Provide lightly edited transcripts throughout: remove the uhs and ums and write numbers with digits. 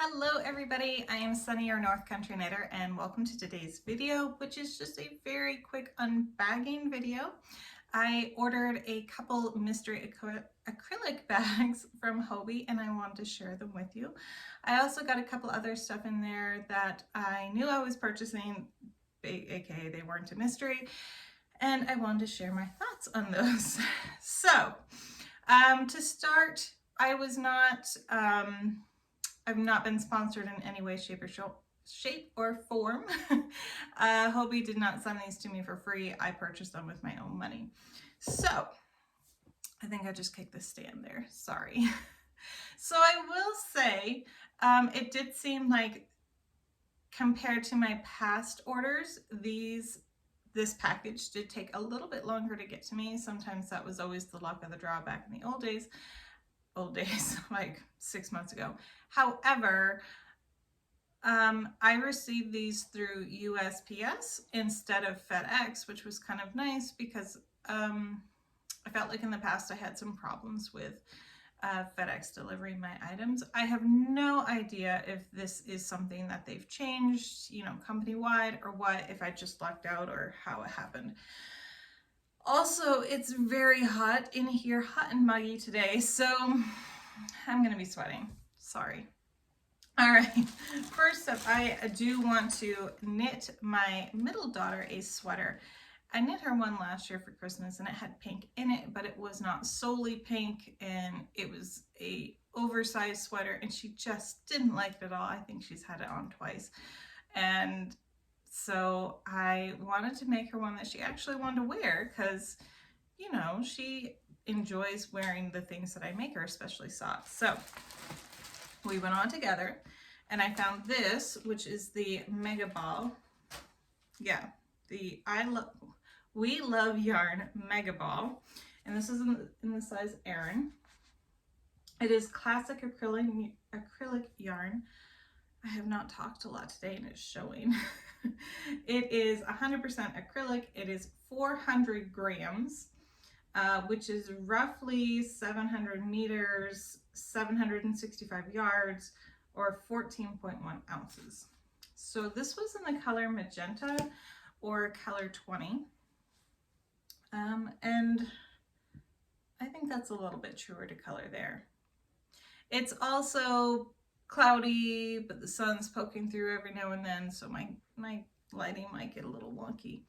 Hello everybody, I am Sunny, your North Country Knitter, and welcome to today's video, which is just a very quick unbagging video. I ordered a couple mystery acrylic bags from Hobbi and I wanted to share them with you. I also got a couple other stuff in there that I knew I was purchasing, aka they weren't a mystery, and I wanted to share my thoughts on those. So, to start, I've not been sponsored in any way, shape, or form. Hobie did not send these to me for free. I purchased them with my own money. So I think I just kicked the stand there. Sorry. So I will say it did seem like compared to my past orders, this package did take a little bit longer to get to me. Sometimes that was always the luck of the draw back in the old days, like 6 months ago. However, I received these through USPS instead of FedEx, which was kind of nice because I felt like in the past I had some problems with FedEx delivering my items. I have no idea if this is something that they've changed, company-wide, or what, if I just lucked out or how it happened. Also, it's very hot in here, hot and muggy today, so I'm gonna be sweating. Sorry. All right, first up, I do want to knit my middle daughter a sweater. I knit her one last year for Christmas and it had pink in it, but it was not solely pink, and it was a oversized sweater and she just didn't like it at all. I think she's had it on twice. And so I wanted to make her one that she actually wanted to wear because, she enjoys wearing the things that I make her, especially socks. So we went on together and I found this, which is the Mega Ball. Yeah, the We Love Yarn Mega Ball. And this is in the size Aran. It is classic acrylic yarn. I have not talked a lot today and it's showing. It is 100% acrylic. It is 400 grams, which is roughly 700 meters, 765 yards, or 14.1 ounces. So this was in the color magenta or color 20. And I think that's a little bit truer to color there. It's also cloudy, but the sun's poking through every now and then, so my lighting might get a little wonky.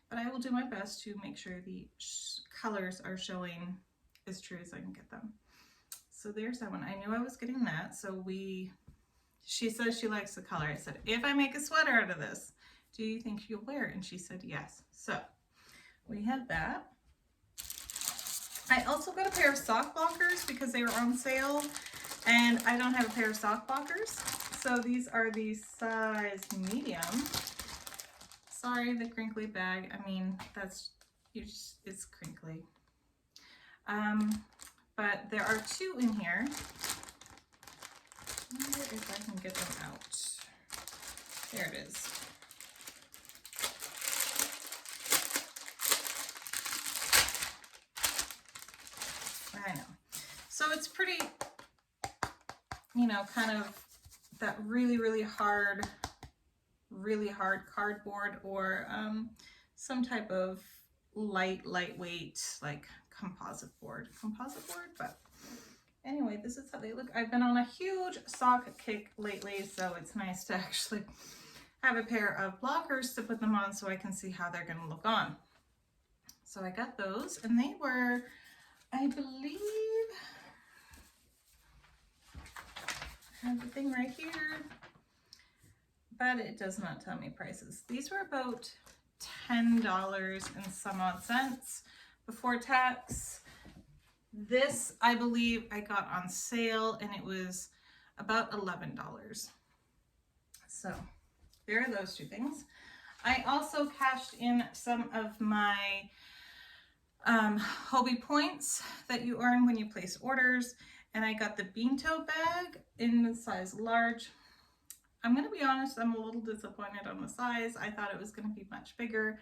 But I will do my best to make sure the colors are showing as true as I can get them. So there's that one. I knew I was getting that, so she says she likes the color. I said, if I make a sweater out of this, do you think you'll wear it? And she said yes. So we had that. I also got a pair of sock blockers because they were on sale and I don't have a pair of sock blockers. So these are the size medium. Sorry, the crinkly bag. I mean, it's crinkly. But there are two in here. I wonder if I can get them out. There it is. I know. So it's pretty, kind of that really hard cardboard or some type of lightweight, like composite board, but anyway, this is how they look. I've been on a huge sock kick lately, so it's nice to actually have a pair of blockers to put them on so I can see how they're gonna look on. So I got those and they were, I believe, I have the thing right here, but it does not tell me prices. These were about $10 and some odd cents before tax. This, I believe, I got on sale and it was about $11. So there are those two things. I also cashed in some of my Hobbi points that you earn when you place orders, and I got the bean tote bag in the size large. I'm gonna be honest, I'm a little disappointed on the size. I thought it was gonna be much bigger,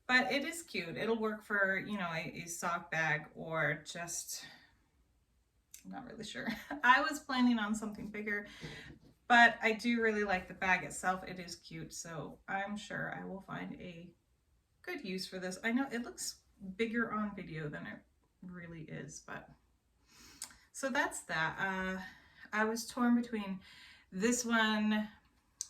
but it is cute. It'll work for, a sock bag or just I'm not really sure. I was planning on something bigger, but I do really like the bag itself. It is cute, so I'm sure I will find a good use for this. I know it looks bigger on video than it really is, but so that's that. I was torn between this one,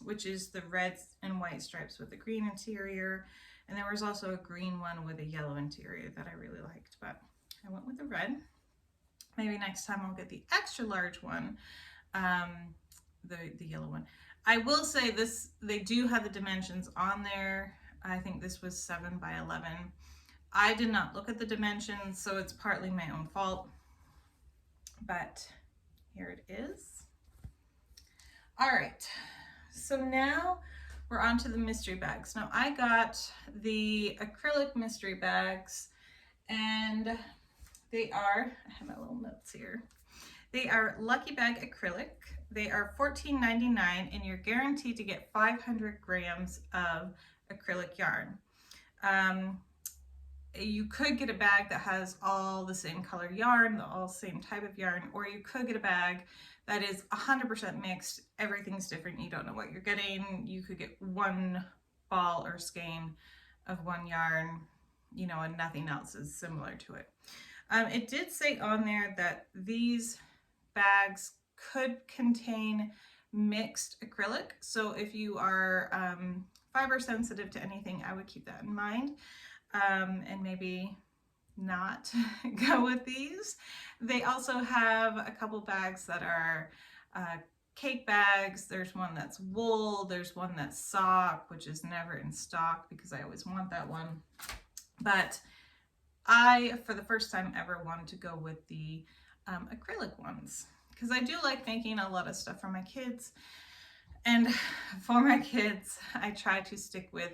which is the red and white stripes with the green interior, and there was also a green one with a yellow interior that I really liked, but I went with the red. Maybe next time I'll get the extra large one, the yellow one. I will say this, they do have the dimensions on there. I think this was 7 by 11. I did not look at the dimensions, so it's partly my own fault, but here it is. All right, so now we're on to the mystery bags. Now I got the acrylic mystery bags, and they are, I have my little notes here. They are Lucky Bag Acrylic. They are $14.99, and you're guaranteed to get 500 grams of acrylic yarn. You could get a bag that has all the same color yarn, all same type of yarn, or you could get a bag that is 100% mixed. Everything's different. You don't know what you're getting. You could get one ball or skein of one yarn, you know, and nothing else is similar to it. It did say on there that these bags could contain mixed acrylic. So if you are fiber sensitive to anything, I would keep that in mind. And maybe not go with these. They also have a couple bags that are cake bags. There's one that's wool. There's one that's sock, which is never in stock because I always want that one. But I, for the first time ever, wanted to go with the acrylic ones because I do like making a lot of stuff for my kids. And for my kids, I try to stick with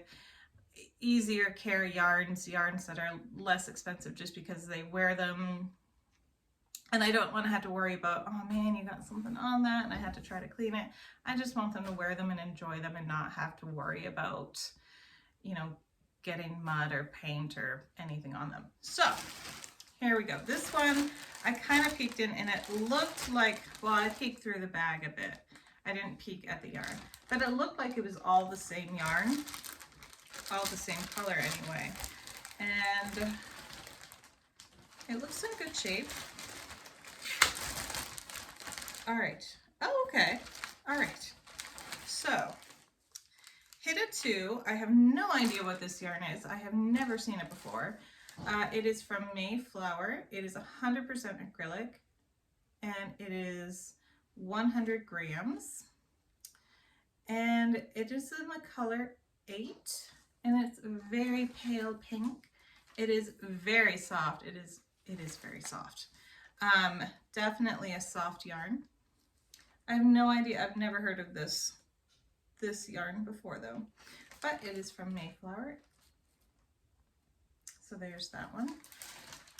easier care yarns that are less expensive just because they wear them. And I don't want to have to worry about, oh man, you got something on that and I had to try to clean it. I just want them to wear them and enjoy them and not have to worry about, you know, getting mud or paint or anything on them. So here we go. This one, I kind of peeked in and it looked like, well, I peeked through the bag a bit. I didn't peek at the yarn, but it looked like it was all the same yarn, all the same color anyway. And it looks in good shape. All right. Oh, okay. All right. So Hitta 2, I have no idea what this yarn is. I have never seen it before. It is from Mayflower. It is 100% acrylic, and it is 100 grams. And it is in the color 8, and it's very pale pink. It is very soft. It is very soft. Definitely a soft yarn. I have no idea. I've never heard of this yarn before though, but it is from Mayflower. So there's that one.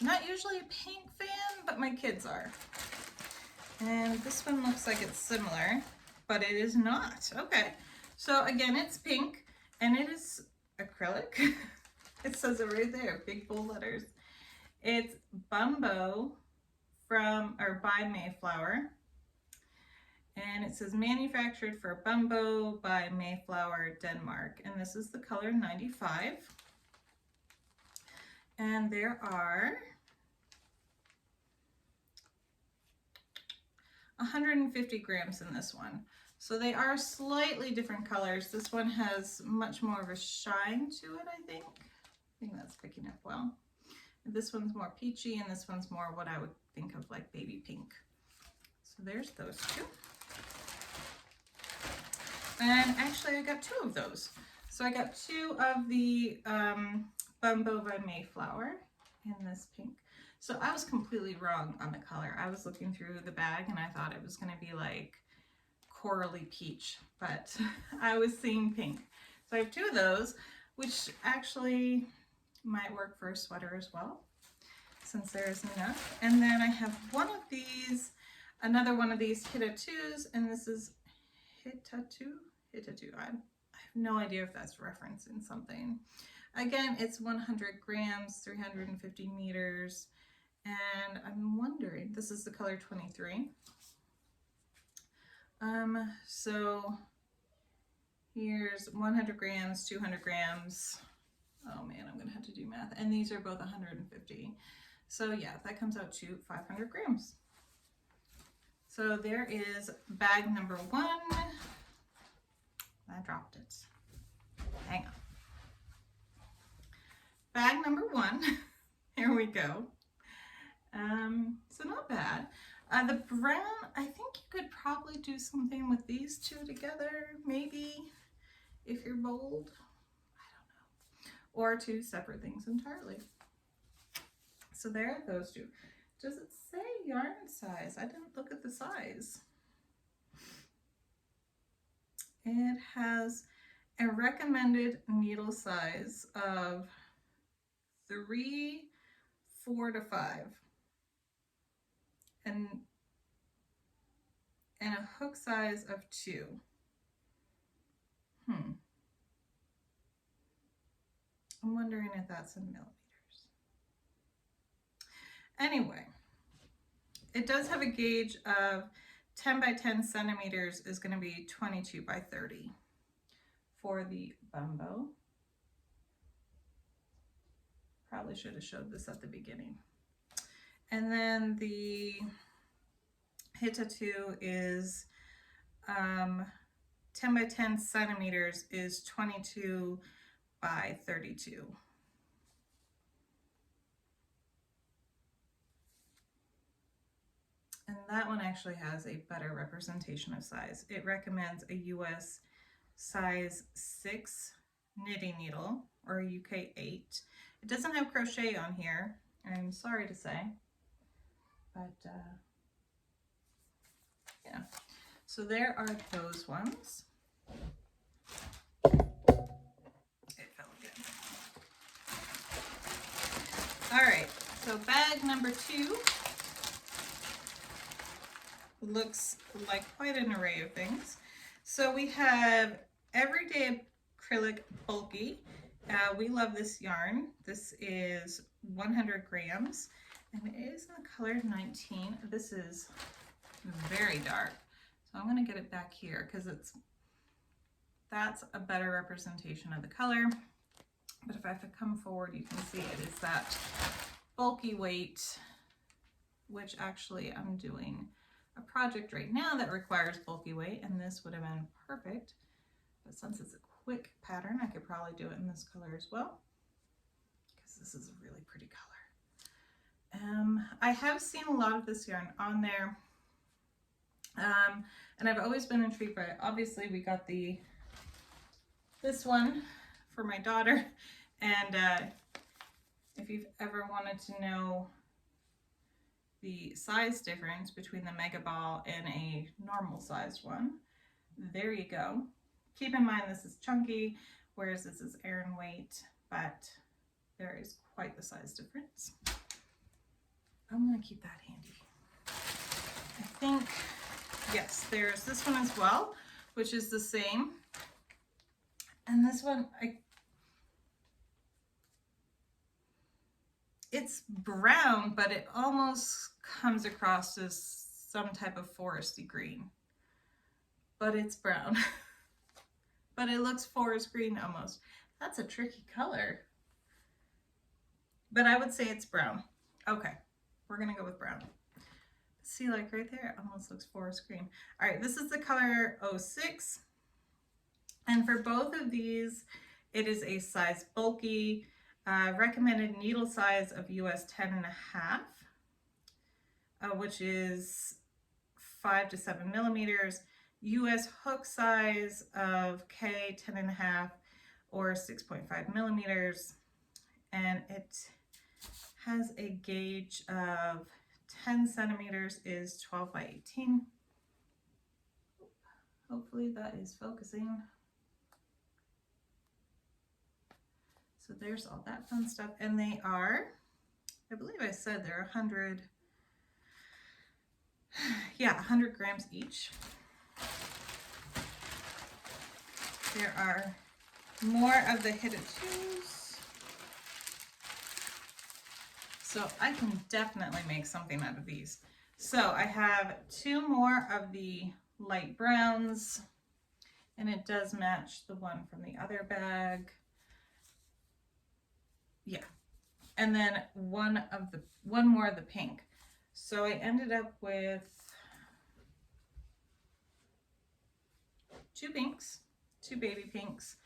I'm not usually a pink fan, but my kids are. And this one looks like it's similar, but it is not. Okay, so again, it's pink and it is acrylic. It says it right there, big bold letters. It's Bumbo by Mayflower. And it says manufactured for Bumbo by Mayflower, Denmark. And this is the color 95. And there are 150 grams in this one. So they are slightly different colors. This one has much more of a shine to it, I think. I think that's picking up well. This one's more peachy and this one's more what I would think of like baby pink. So there's those two. And actually I got 2 of those. So I got 2 of the Bumbo by Mayflower in this pink. So I was completely wrong on the color. I was looking through the bag and I thought it was going to be like corally peach, but I was seeing pink. So I have 2 of those, which actually might work for a sweater as well, since there isn't enough. And then I have one of these, another one of these Hitta 2s, and this is Hitta 2? Hitta 2. I have no idea if that's referencing something. Again, it's 100 grams, 350 meters, And I'm wondering, this is the color 23. So here's 100 grams, 200 grams. Oh man, I'm gonna have to do math. And these are both 150. So yeah, that comes out to 500 grams. So there is bag number 1. I dropped it. Hang on. Bag number 1. Here we go. So not bad. The brown, I think you could probably do something with these two together, maybe, if you're bold. I don't know. Or two separate things entirely. So there are those two. Does it say yarn size? I didn't look at the size. It has a recommended needle size of 3, 4 to 5. And a hook size of 2. I'm wondering if that's in millimeters. Anyway, it does have a gauge of 10 by 10 centimeters is going to be 22 by 30 for the bumbo. Probably should have showed this at the beginning. And then the Hitatu is 10 by 10 centimeters is 22 by 32. And that one actually has a better representation of size. It recommends a US size 6 knitting needle, or a UK 8. It doesn't have crochet on here, I'm sorry to say, but yeah. So there are those ones. It fell again. All right, so bag number 2 looks like quite an array of things. So we have Everyday Acrylic Bulky. We love this yarn. This is 100 grams and it is in the color 19. This is very dark. So I'm going to get it back here because that's a better representation of the color. But if I have to come forward, you can see it is that bulky weight, which actually I'm doing a project right now that requires bulky weight, and this would have been perfect. But since it's a quick pattern, I could probably do it in this color as well, because this is a really pretty color. I have seen a lot of this yarn on there, and I've always been intrigued by it. Obviously, we got this one for my daughter, and if you've ever wanted to know the size difference between the Mega Ball and a normal sized one, there you go. Keep in mind this is chunky, whereas this is Aran weight, but there is quite the size difference. I'm going to keep that handy. I think, yes, there's this one as well, which is the same. And this one, it's brown, but it almost comes across as some type of foresty green. But it's brown. But it looks forest green almost. That's a tricky color. But I would say it's brown. Okay, we're gonna go with brown. See, like right there, it almost looks forest green. All right, this is the color 06. And for both of these, it is a size bulky. Recommended needle size of US 10.5, which is 5 to 7 millimeters. US hook size of K 10.5 or 6.5 millimeters. And it has a gauge of 10 centimeters is 12 by 18. Hopefully that is focusing. So there's all that fun stuff. And they are, I believe I said they're 100, yeah, 100 grams each. There are more of the Hitatus. So I can definitely make something out of these. So I have 2 more of the light browns, and it does match the one from the other bag. Yeah. And then one more of the pink. So I ended up with 2 pinks, 2 baby pinks,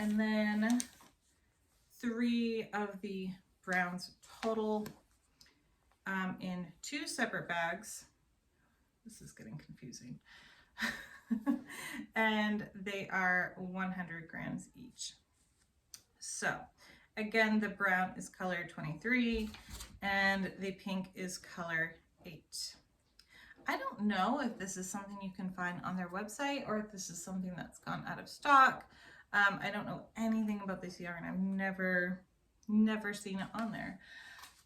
and then 3 of the browns total, in 2 separate bags. This is getting confusing. And they are 100 grams each. So again, the brown is color 23 and the pink is color 8. I don't know if this is something you can find on their website or if this is something that's gone out of stock. I don't know anything about this yarn. I've never seen it on there.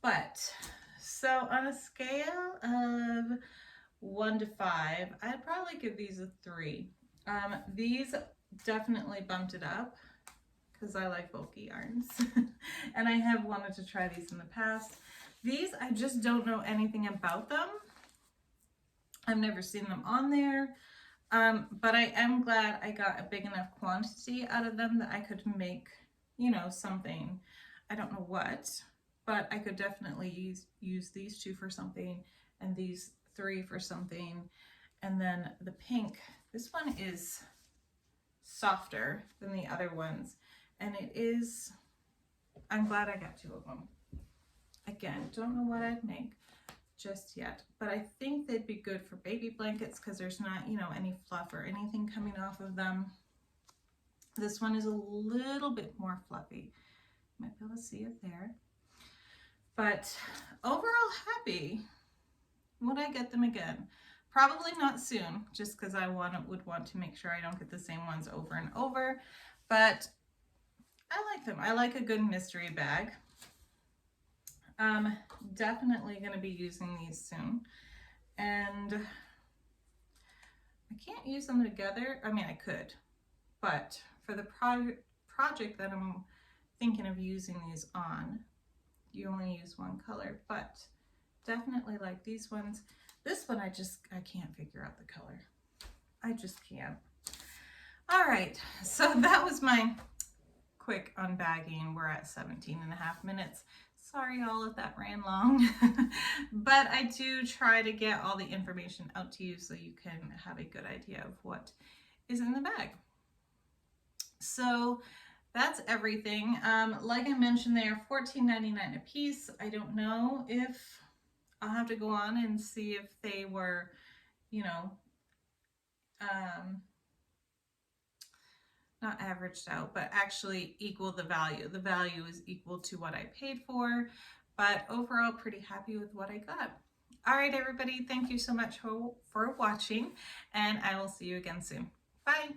But so on a scale of 1 to 5, I'd probably give these a 3. These definitely bumped it up because I like bulky yarns and I have wanted to try these in the past. These, I just don't know anything about them. I've never seen them on there, but I am glad I got a big enough quantity out of them that I could make, you know, something. I don't know what, but I could definitely use these 2 for something and these 3 for something. And then the pink, this one is softer than the other ones, and it is, I'm glad I got 2 of them. Again, don't know what I'd make just yet, but I think they'd be good for baby blankets because there's not, you know, any fluff or anything coming off of them. This one is a little bit more fluffy. Might be able to see it there. But overall happy. Would I get them again? Probably not soon, just because I would want to make sure I don't get the same ones over and over. But I like them. I like a good mystery bag. Definitely going to be using these soon. And I can't use them together. I mean, I could, but for the project that I'm thinking of using these on, you only use one color, but definitely like these ones. This one, I can't figure out the color. I just can't. All right, so that was my quick unbagging. We're at 17.5 minutes. Sorry all if that ran long, but I do try to get all the information out to you so you can have a good idea of what is in the bag. So that's everything. Like I mentioned, they are $14.99 a piece. I don't know if I'll have to go on and see if they were, you know, not averaged out, but actually equal the value. The value is equal to what I paid for, but overall pretty happy with what I got. All right, everybody, thank you so much for watching, and I will see you again soon. Bye.